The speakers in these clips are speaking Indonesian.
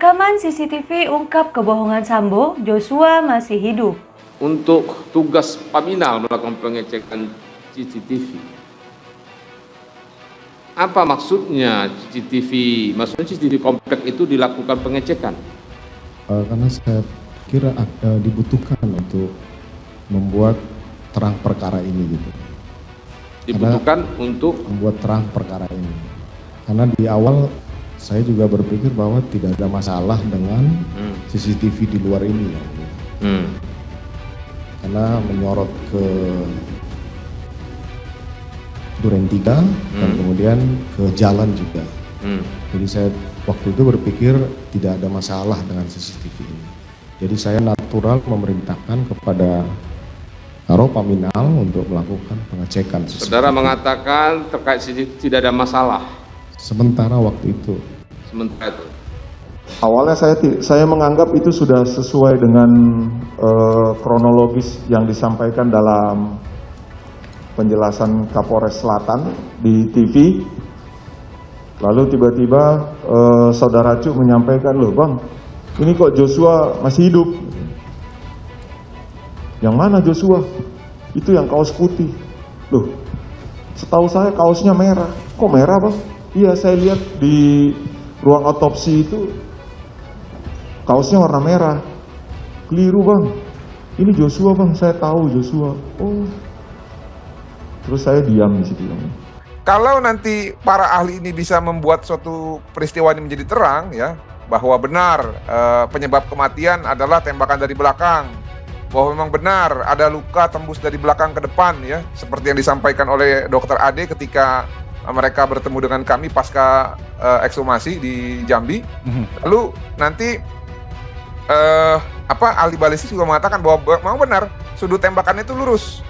Rekaman CCTV ungkap kebohongan Sambo, Joshua masih hidup. Untuk tugas Paminal melakukan pengecekan CCTV. Apa maksudnya CCTV? Maksudnya CCTV komplek itu dilakukan pengecekan? Karena saya kira dibutuhkan untuk membuat terang perkara ini gitu. Dibutuhkan untuk membuat terang perkara ini. Karena di awal saya juga berpikir bahwa tidak ada masalah dengan CCTV di luar ini ya. Karena menyorot ke Duren 3 dan kemudian ke jalan juga. Jadi saya waktu itu berpikir tidak ada masalah dengan CCTV ini. Jadi saya natural memerintahkan kepada Karo Paminal untuk melakukan pengecekan CCTV. Saudara mengatakan terkait CCTV tidak ada masalah. Sementara waktu itu. Sementara itu. Awalnya saya menganggap itu sudah sesuai dengan kronologis yang disampaikan dalam penjelasan Kapolres Selatan di TV. Lalu tiba-tiba Saudara Cuk menyampaikan, loh Bang, ini kok Joshua masih hidup? Yang mana Joshua? Itu yang kaos putih. Loh, setahu saya kaosnya merah. Kok merah Bang? Iya, saya lihat di ruang otopsi itu kaosnya warna merah. Keliru Bang, ini Joshua Bang, saya tahu Joshua. Oh, terus saya diam di situ. Kalau nanti para ahli ini bisa membuat suatu peristiwa ini menjadi terang, ya, bahwa benar penyebab kematian adalah tembakan dari belakang, bahwa memang benar ada luka tembus dari belakang ke depan, ya, seperti yang disampaikan oleh Dokter Ade ketika mereka bertemu dengan kami pasca ekshumasi di Jambi. Lalu nanti ahli balistik juga mengatakan bahwa memang benar sudut tembakannya itu lurus,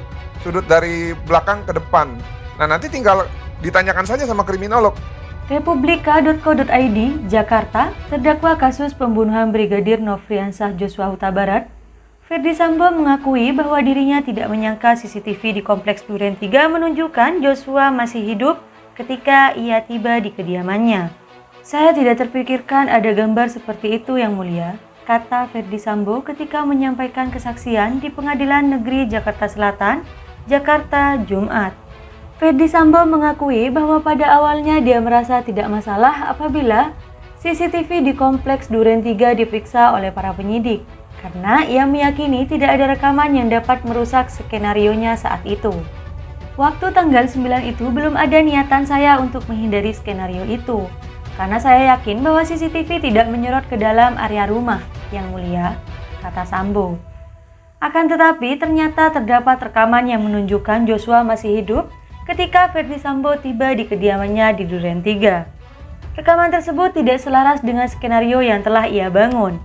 sudut dari belakang ke depan. Nah, nanti tinggal ditanyakan saja sama kriminolog. Republika.co.id, Jakarta, terdakwa kasus pembunuhan Brigadir Nofriansah Joshua Huta Barat, Ferdy Sambo mengakui bahwa dirinya tidak menyangka CCTV di Kompleks Duren 3 menunjukkan Joshua masih hidup ketika ia tiba di kediamannya. Saya tidak terpikirkan ada gambar seperti itu yang mulia, kata Ferdy Sambo ketika menyampaikan kesaksian di Pengadilan Negeri Jakarta Selatan, Jakarta, Jumat. Ferdy Sambo mengakui bahwa pada awalnya dia merasa tidak masalah apabila CCTV di Kompleks Duren 3 diperiksa oleh para penyidik, karena ia meyakini tidak ada rekaman yang dapat merusak skenarionya saat itu. Waktu tanggal 9 itu belum ada niatan saya untuk menghindari skenario itu, karena saya yakin bahwa CCTV tidak menyorot ke dalam area rumah, yang mulia, kata Sambo. Akan tetapi ternyata terdapat rekaman yang menunjukkan Joshua masih hidup ketika Ferdy Sambo tiba di kediamannya di Duren 3. Rekaman tersebut tidak selaras dengan skenario yang telah ia bangun.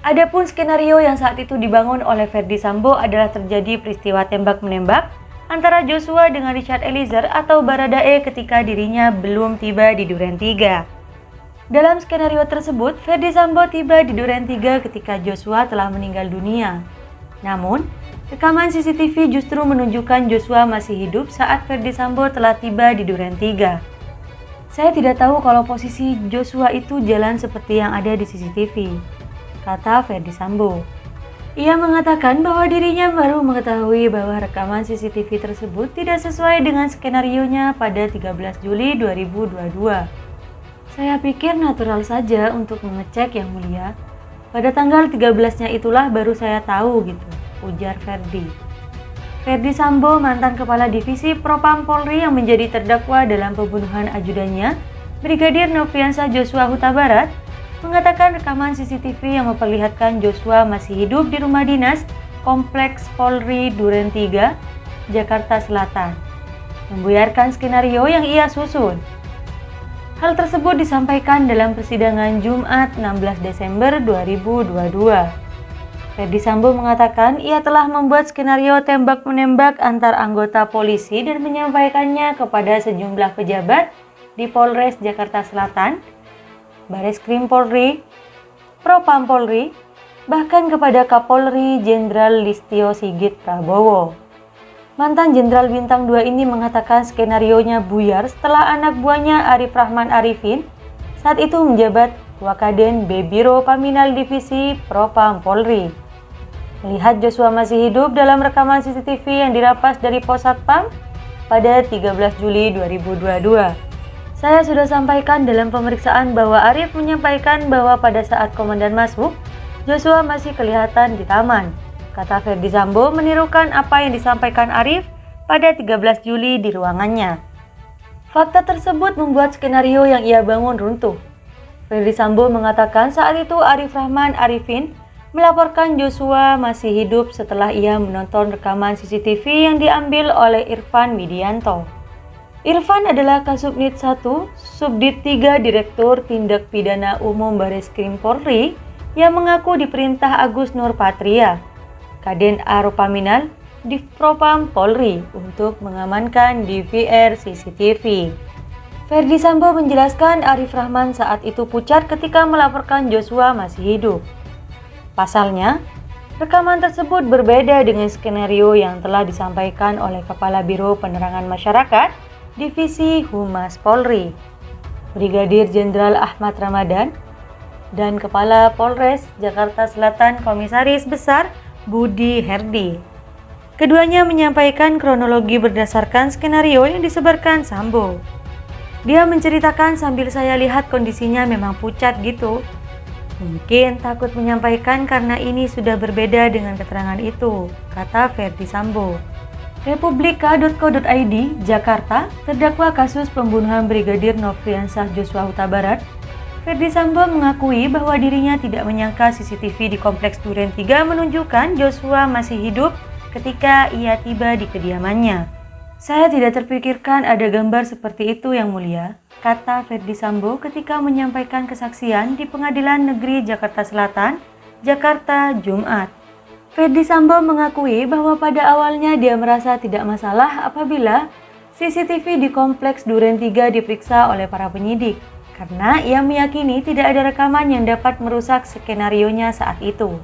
Adapun skenario yang saat itu dibangun oleh Ferdy Sambo adalah terjadi peristiwa tembak-menembak antara Joshua dengan Richard Eliezer atau Baradae ketika dirinya belum tiba di Duren 3. Dalam skenario tersebut, Ferdy Sambo tiba di Duren 3 ketika Joshua telah meninggal dunia. Namun, rekaman CCTV justru menunjukkan Joshua masih hidup saat Ferdy Sambo telah tiba di Duren 3. Saya tidak tahu kalau posisi Joshua itu jalan seperti yang ada di CCTV, kata Ferdy Sambo. Ia mengatakan bahwa dirinya baru mengetahui bahwa rekaman CCTV tersebut tidak sesuai dengan skenarionya pada 13 Juli 2022. Saya pikir natural saja untuk mengecek yang mulia. Pada tanggal 13-nya itulah baru saya tahu gitu, ujar Ferdy. Ferdy Sambo, mantan Kepala Divisi Propam Polri yang menjadi terdakwa dalam pembunuhan ajudannya, Brigadir Nofriansah Joshua Huta Barat, mengatakan rekaman CCTV yang memperlihatkan Joshua masih hidup di rumah dinas Kompleks Polri Duren 3, Jakarta Selatan, membuyarkan skenario yang ia susun. Hal tersebut disampaikan dalam persidangan Jumat 16 Desember 2022. Ferdy Sambo mengatakan ia telah membuat skenario tembak-menembak antar anggota polisi dan menyampaikannya kepada sejumlah pejabat di Polres Jakarta Selatan, Bareskrim Polri, Propam Polri, bahkan kepada Kapolri Jenderal Listio Sigit Prabowo. Mantan Jenderal Bintang 2 ini mengatakan skenarionya buyar setelah anak buahnya Arif Rahman Arifin saat itu menjabat Wakaden B Biro Paminal Divisi Propam Polri. Melihat Joshua masih hidup dalam rekaman CCTV yang dirampas dari Pos Satpam pada 13 Juli 2022. Saya sudah sampaikan dalam pemeriksaan bahwa Arif menyampaikan bahwa pada saat komandan masuk, Joshua masih kelihatan di taman. Kata Ferdi Sambo menirukan apa yang disampaikan Arif pada 13 Juli di ruangannya. Fakta tersebut membuat skenario yang ia bangun runtuh. Ferdi Sambo mengatakan saat itu Arif Rahman Arifin melaporkan Joshua masih hidup setelah ia menonton rekaman CCTV yang diambil oleh Irfan Widianto. Irfan adalah Kasubnit 1, Subdit 3 Direktur Tindak Pidana Umum Bareskrim Polri yang mengaku diperintah Agus Nurpatria, Kaden A. Ropaminal, Divpropam Polri untuk mengamankan DVR CCTV. Ferdi Sambo menjelaskan Arif Rahman saat itu pucat ketika melaporkan Joshua masih hidup. Pasalnya, rekaman tersebut berbeda dengan skenario yang telah disampaikan oleh Kepala Biro Penerangan Masyarakat Divisi Humas Polri, Brigadir Jenderal Ahmad Ramadan, dan Kepala Polres Jakarta Selatan Komisaris Besar Budi Herdi. Keduanya menyampaikan kronologi berdasarkan skenario yang disebarkan Sambo. Dia menceritakan sambil saya lihat kondisinya memang pucat gitu. Mungkin takut menyampaikan karena ini sudah berbeda dengan keterangan itu, kata Ferdi Sambo. Republika.co.id, Jakarta, terdakwa kasus pembunuhan Brigadir Nofriansah Joshua Huta Barat, Ferdi Sambo mengakui bahwa dirinya tidak menyangka CCTV di Kompleks Duren 3 menunjukkan Joshua masih hidup ketika ia tiba di kediamannya. Saya tidak terpikirkan ada gambar seperti itu yang mulia, kata Ferdi Sambo ketika menyampaikan kesaksian di Pengadilan Negeri Jakarta Selatan, Jakarta, Jumat. Ferdi Sambo mengakui bahwa pada awalnya dia merasa tidak masalah apabila CCTV di Kompleks Duren 3 diperiksa oleh para penyidik, karena ia meyakini tidak ada rekaman yang dapat merusak skenarionya saat itu.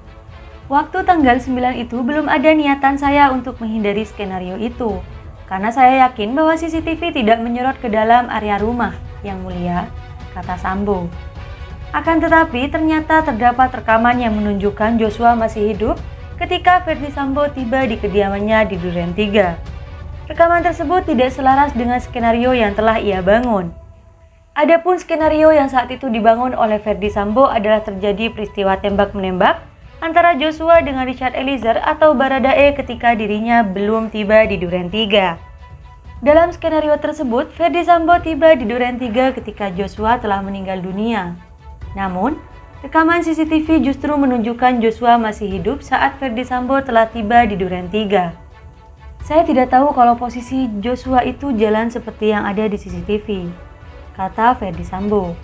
Waktu tanggal 9 itu belum ada niatan saya untuk menghindari skenario itu, karena saya yakin bahwa CCTV tidak menyorot ke dalam area rumah, yang mulia, kata Sambo. Akan tetapi ternyata terdapat rekaman yang menunjukkan Joshua masih hidup ketika Ferdi Sambo tiba di kediamannya di Duren 3. Rekaman tersebut tidak selaras dengan skenario yang telah ia bangun. Adapun skenario yang saat itu dibangun oleh Ferdi Sambo adalah terjadi peristiwa tembak-menembak antara Joshua dengan Richard Eliezer atau Baradae ketika dirinya belum tiba di Duren 3. Dalam skenario tersebut, Ferdi Sambo tiba di Duren 3 ketika Joshua telah meninggal dunia. Namun, rekaman CCTV justru menunjukkan Joshua masih hidup saat Ferdi Sambo telah tiba di Duren 3. Saya tidak tahu kalau posisi Joshua itu jalan seperti yang ada di CCTV, kata Ferdi Sambo.